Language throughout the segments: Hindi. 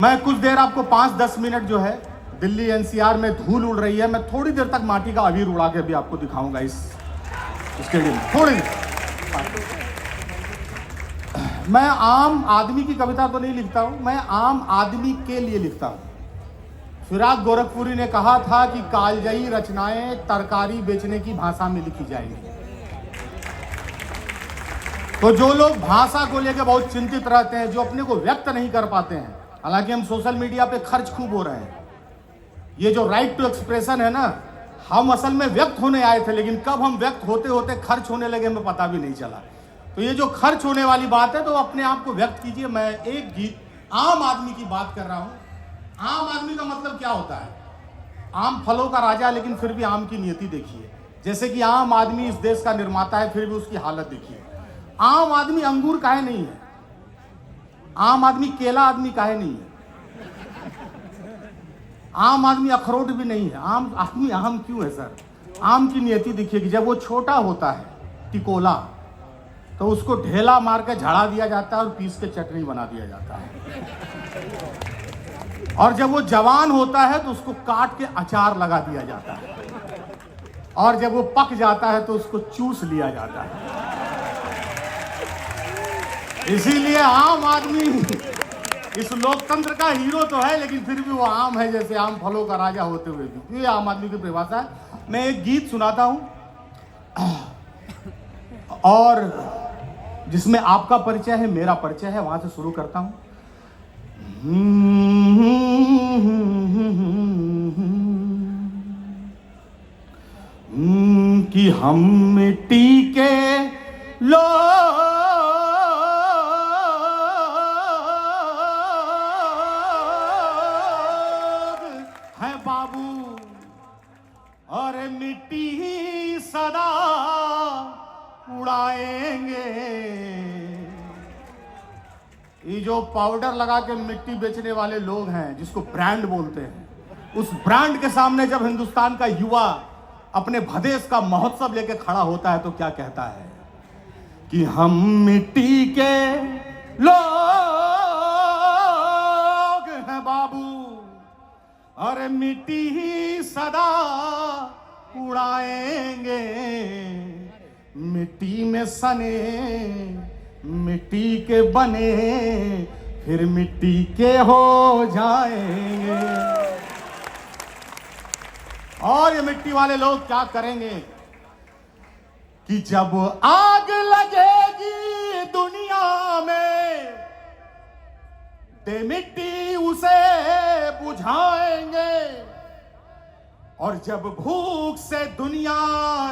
मैं कुछ देर आपको 5-10 मिनट जो है दिल्ली एनसीआर में धूल उड़ रही है, मैं थोड़ी देर तक माटी का अबीर उड़ा के भी आपको दिखाऊंगा इस स्टेडियम में। थोड़ी देर मैं आम आदमी की कविता तो नहीं लिखता हूं, मैं आम आदमी के लिए लिखता हूं। फिराक गोरखपुरी ने कहा था कि कालजयी रचनाएं तरकारी बेचने की भाषा में लिखी जाएंगी। तो जो लोग भाषा को लेकर बहुत चिंतित रहते हैं, जो अपने को व्यक्त नहीं कर पाते हैं, हालांकि हम सोशल मीडिया पे खर्च खूब हो रहे हैं, ये जो राइट टू एक्सप्रेशन है ना, हम असल में व्यक्त होने आए थे, लेकिन कब हम व्यक्त होते होते खर्च होने लगे हमें पता भी नहीं चला। तो ये जो खर्च होने वाली बात है, तो अपने आप को व्यक्त कीजिए। मैं एक गीत आम आदमी की बात कर रहा हूं। आम आदमी का मतलब क्या होता है? आम फलों का राजा, लेकिन फिर भी आम की नियति देखिए। जैसे कि आम आदमी इस देश का निर्माता है, फिर भी उसकी हालत देखिए। आम आदमी अंगूर काहे नहीं है? आम आदमी केला आदमी काहे नहीं है? आम आदमी अखरोट भी नहीं है। आम आदमी आम क्यों है सर? आम की नियति देखिए कि जब वो छोटा होता है, टिकोला, तो उसको ढेला मार के झड़ा दिया जाता है और पीस के चटनी बना दिया जाता है। और जब वो जवान होता है तो उसको काट के अचार लगा दिया जाता है। और जब वो पक जाता है तो उसको चूस लिया जाता है। इसीलिए आम आदमी इस लोकतंत्र का हीरो तो है, लेकिन फिर भी वो आम है, जैसे आम फलों का राजा होते हुए भी। ये आम आदमी की परिभाषा है। मैं एक गीत सुनाता हूं और जिसमें आपका परिचय है, मेरा परिचय है, वहां से शुरू करता हूं। कि हम मिट्टी के लोग हैं बाबू, और मिट्टी ही सदा उड़ाएंगे। ये जो पाउडर लगा के मिट्टी बेचने वाले लोग हैं, जिसको ब्रांड बोलते हैं, उस ब्रांड के सामने जब हिंदुस्तान का युवा अपने भदेश का महोत्सव लेके खड़ा होता है तो क्या कहता है? कि हम मिट्टी के लोग हैं बाबू, और मिट्टी ही सदा उड़ाएंगे। मिट्टी में सने, मिट्टी के बने, फिर मिट्टी के हो जाएंगे। और ये मिट्टी वाले लोग क्या करेंगे कि जब आग लगेगी दुनिया में, ते मिट्टी उसे बुझाएंगे। और जब भूख से दुनिया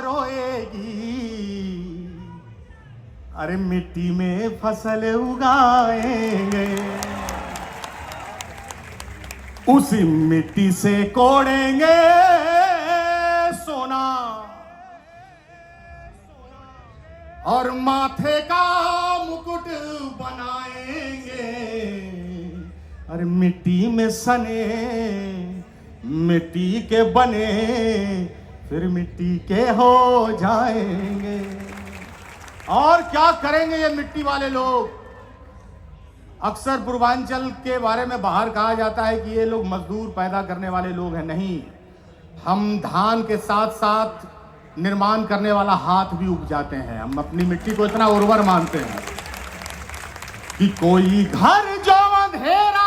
रोएगी, अरे मिट्टी में फसल उगाएंगे। उसी मिट्टी से कोड़ेंगे सोना, और माथे का मुकुट बनाएंगे। अरे मिट्टी में सने, मिट्टी के बने, फिर मिट्टी के हो जाएंगे। और क्या करेंगे ये मिट्टी वाले लोग? अक्सर पूर्वांचल के बारे में बाहर कहा जाता है कि ये लोग मजदूर पैदा करने वाले लोग हैं। नहीं, हम धान के साथ साथ निर्माण करने वाला हाथ भी उग जाते हैं। हम अपनी मिट्टी को इतना उर्वर मानते हैं कि कोई घर जो अंधेरा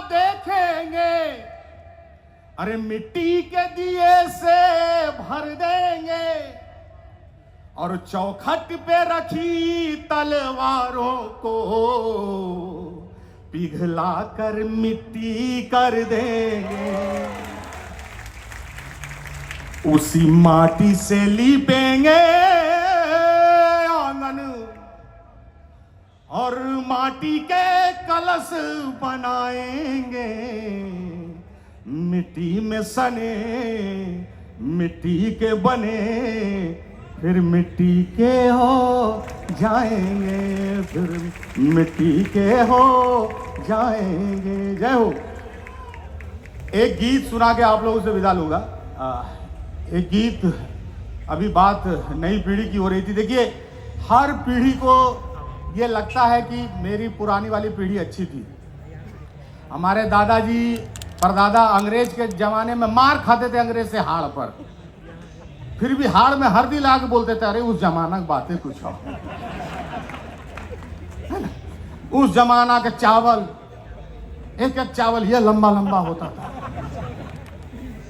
देखेंगे, अरे मिट्टी के दिए से भर देंगे। और चौखट पे रखी तलवारों को पिघला कर मिट्टी कर देंगे। उसी माटी से लीपेंगे आंगन, और माटी के कलश बनाएंगे। मिट्टी में सने, मिट्टी के बने, फिर मिट्टी के हो जाएंगे, फिर मिट्टी के हो जाएंगे। जय हो। एक गीत सुना के आप लोगों से विदा लूंगा। एक गीत, अभी बात नई पीढ़ी की हो रही थी। देखिए, हर पीढ़ी को ये लगता है कि मेरी पुरानी वाली पीढ़ी अच्छी थी। हमारे दादाजी परदादा अंग्रेज के जमाने में मार खाते थे अंग्रेज से हाड़ पर, फिर भी हाड़ में हल्दी ला के बोलते थे अरे उस जमाना की बातें कुछ और, उस जमाना के चावल, एक एक चावल ये लंबा लंबा होता था,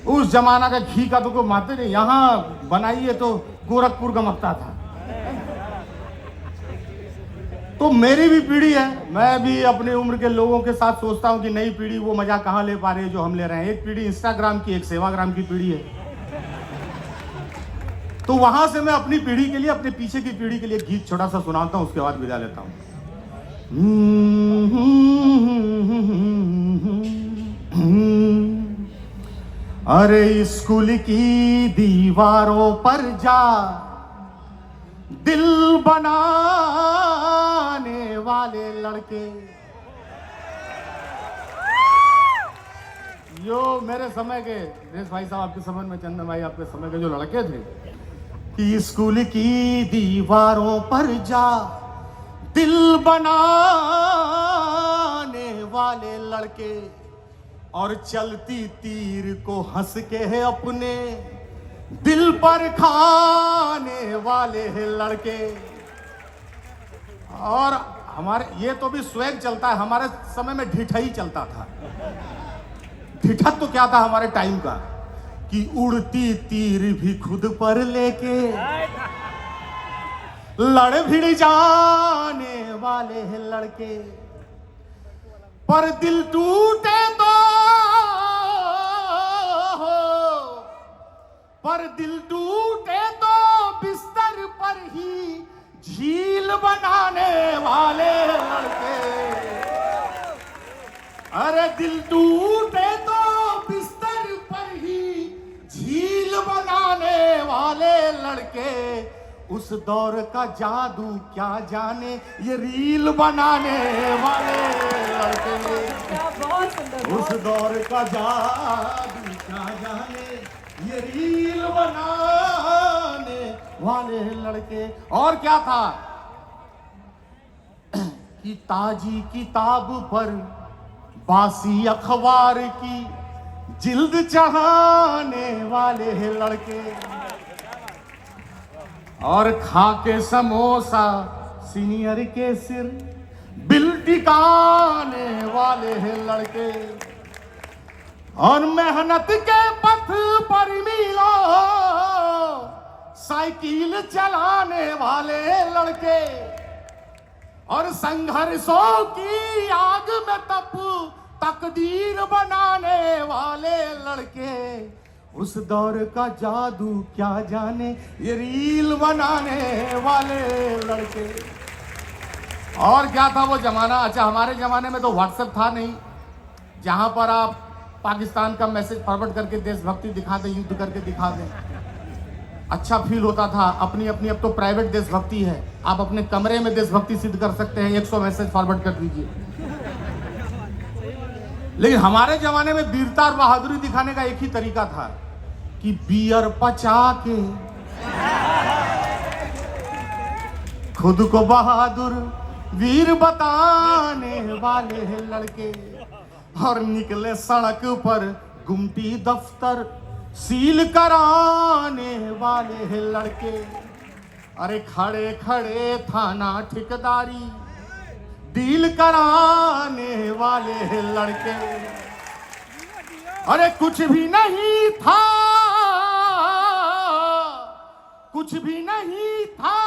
उस जमाना का घी का तो कोई माते नहीं, यहाँ बनाइए तो गोरखपुर गमकता था। तो मेरी भी पीढ़ी है, मैं भी अपनी उम्र के लोगों के साथ सोचता हूं कि नई पीढ़ी वो मजा कहां ले पा रही है जो हम ले रहे हैं। एक पीढ़ी इंस्टाग्राम की, एक सेवाग्राम की पीढ़ी है। तो वहां से मैं अपनी पीढ़ी के लिए, अपने पीछे की पीढ़ी के लिए गीत छोटा सा सुनाता हूं, उसके बाद विदा लेता हूं। अरे स्कूल की दीवारों पर जा दिल बनाने वाले लड़के, यो मेरे समय के देश भाई साहब, आपके समय में चंदन भाई, आपके समय के जो लड़के थे कि स्कूल की दीवारों पर जा दिल बनाने वाले लड़के, और चलती तीर को हंस के है अपने दिल पर खाने वाले हैं लड़के। और हमारे ये तो भी स्वैग चलता है, हमारे समय में ढिठा ही चलता था। ढिठा तो क्या था हमारे टाइम का कि उड़ती तीर भी खुद पर लेके लड़ भिड़ जाने वाले हैं लड़के, पर दिल टूटे तो, पर दिल टूटे तो बिस्तर पर ही झील बनाने वाले लड़के। अरे दिल टूटे तो बिस्तर पर ही झील बनाने वाले लड़के, उस दौर का जादू क्या जाने ये रील बनाने वाले लड़के। उस दौर का जादू क्या जाने ये रील बनाने वाले लड़के। और क्या था कि ताजी किताब पर बासी अखबार की जिल्द चढ़ाने वाले लड़के, और खा के समोसा सीनियर के सिर बिल टिकाने वाले हैं लड़के, और मेहनत के पथ पर मिलो साइकिल चलाने वाले लड़के, और संघर्षों की आग में तप तकदीर बनाने वाले लड़के। उस दौर का जादू क्या जाने ये रील बनाने वाले लड़के। और क्या था वो जमाना। अच्छा, हमारे जमाने में तो व्हाट्सएप था नहीं, जहां पर आप पाकिस्तान का मैसेज फॉरवर्ड करके देशभक्ति दिखा दें, युद्ध करके दिखा दें, अच्छा फील होता था। अपनी अपनी अब तो प्राइवेट देशभक्ति है, आप अपने कमरे में देशभक्ति सिद्ध कर सकते हैं, 100 मैसेज फॉरवर्ड कर दीजिए। लेकिन हमारे जमाने में वीरता और बहादुरी दिखाने का एक ही तरीका था कि बियर पचा के खुद को बहादुर वीर बताने वाले हैं लड़के, और निकले सड़क पर गुमटी दफ्तर सील कराने वाले हैं लड़के। अरे खड़े खड़े थाना ठेकेदारी डील कराने वाले हैं लड़के। अरे कुछ भी नहीं था, कुछ भी नहीं था,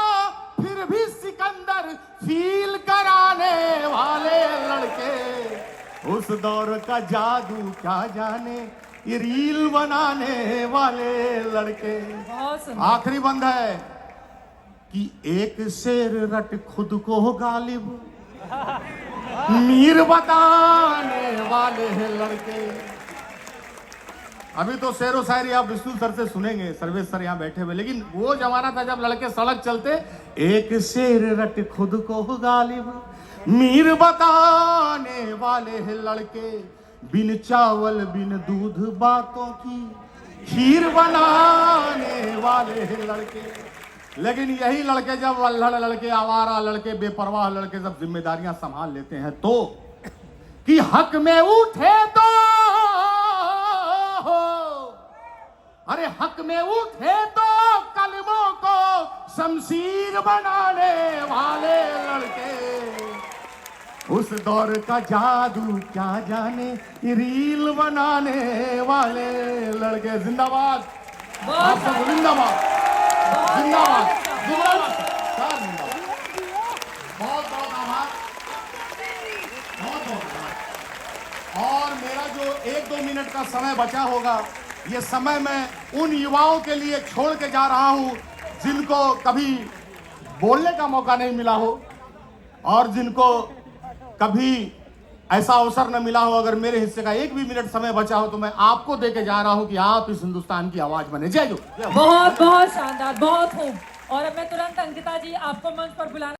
फिर भी सिकंदर फील कराने वाले लड़के। उस दौर का जादू क्या जाने ये रील बनाने वाले लड़के। आखिरी बंद है कि एक शेर रट खुद को गालिब मीर बताने वाले हैं लड़के। अभी तो शेरो शायरी आप विष्णु सर से सुनेंगे, सर्वेश सर यहाँ बैठे हुए, लेकिन वो जमाना था जब लड़के सड़क चलते, एक शेर रट खुद को गालिब मीर बताने वाले हैं लड़के। बिन चावल बिन दूध बातों की खीर बनाने वाले हैं लड़के। लेकिन यही लड़के जब अल्हड़ लड़के, आवारा लड़के, बेपरवाह लड़के जब जिम्मेदारियां संभाल लेते हैं तो कि हक में उठे तो, अरे हक में उठे तो कलमों को शमशीर बनाने वाले लड़के, उस दौर का जादू क्या जाने रील बनाने वाले लड़के। जिंदाबाद, आप सब जिंदाबाद, जिंदाबाद, जिंदाबाद, जिंदाबाद। बहुत बहुत आभार, बहुत बहुत आभार। और मेरा जो 1-2 मिनट का समय बचा होगा, ये समय मैं उन युवाओं के लिए छोड़ के जा रहा हूं जिनको कभी बोलने का मौका नहीं मिला हो और जिनको कभी ऐसा अवसर न मिला हो। अगर मेरे हिस्से का 1 भी मिनट समय बचा हो तो मैं आपको देके जा रहा हूं कि आप इस हिंदुस्तान की आवाज बने। जय जो। बहुत बहुत शानदार, बहुत खूब। और अब मैं तुरंत अंकिता जी आपको मंच पर बुलाना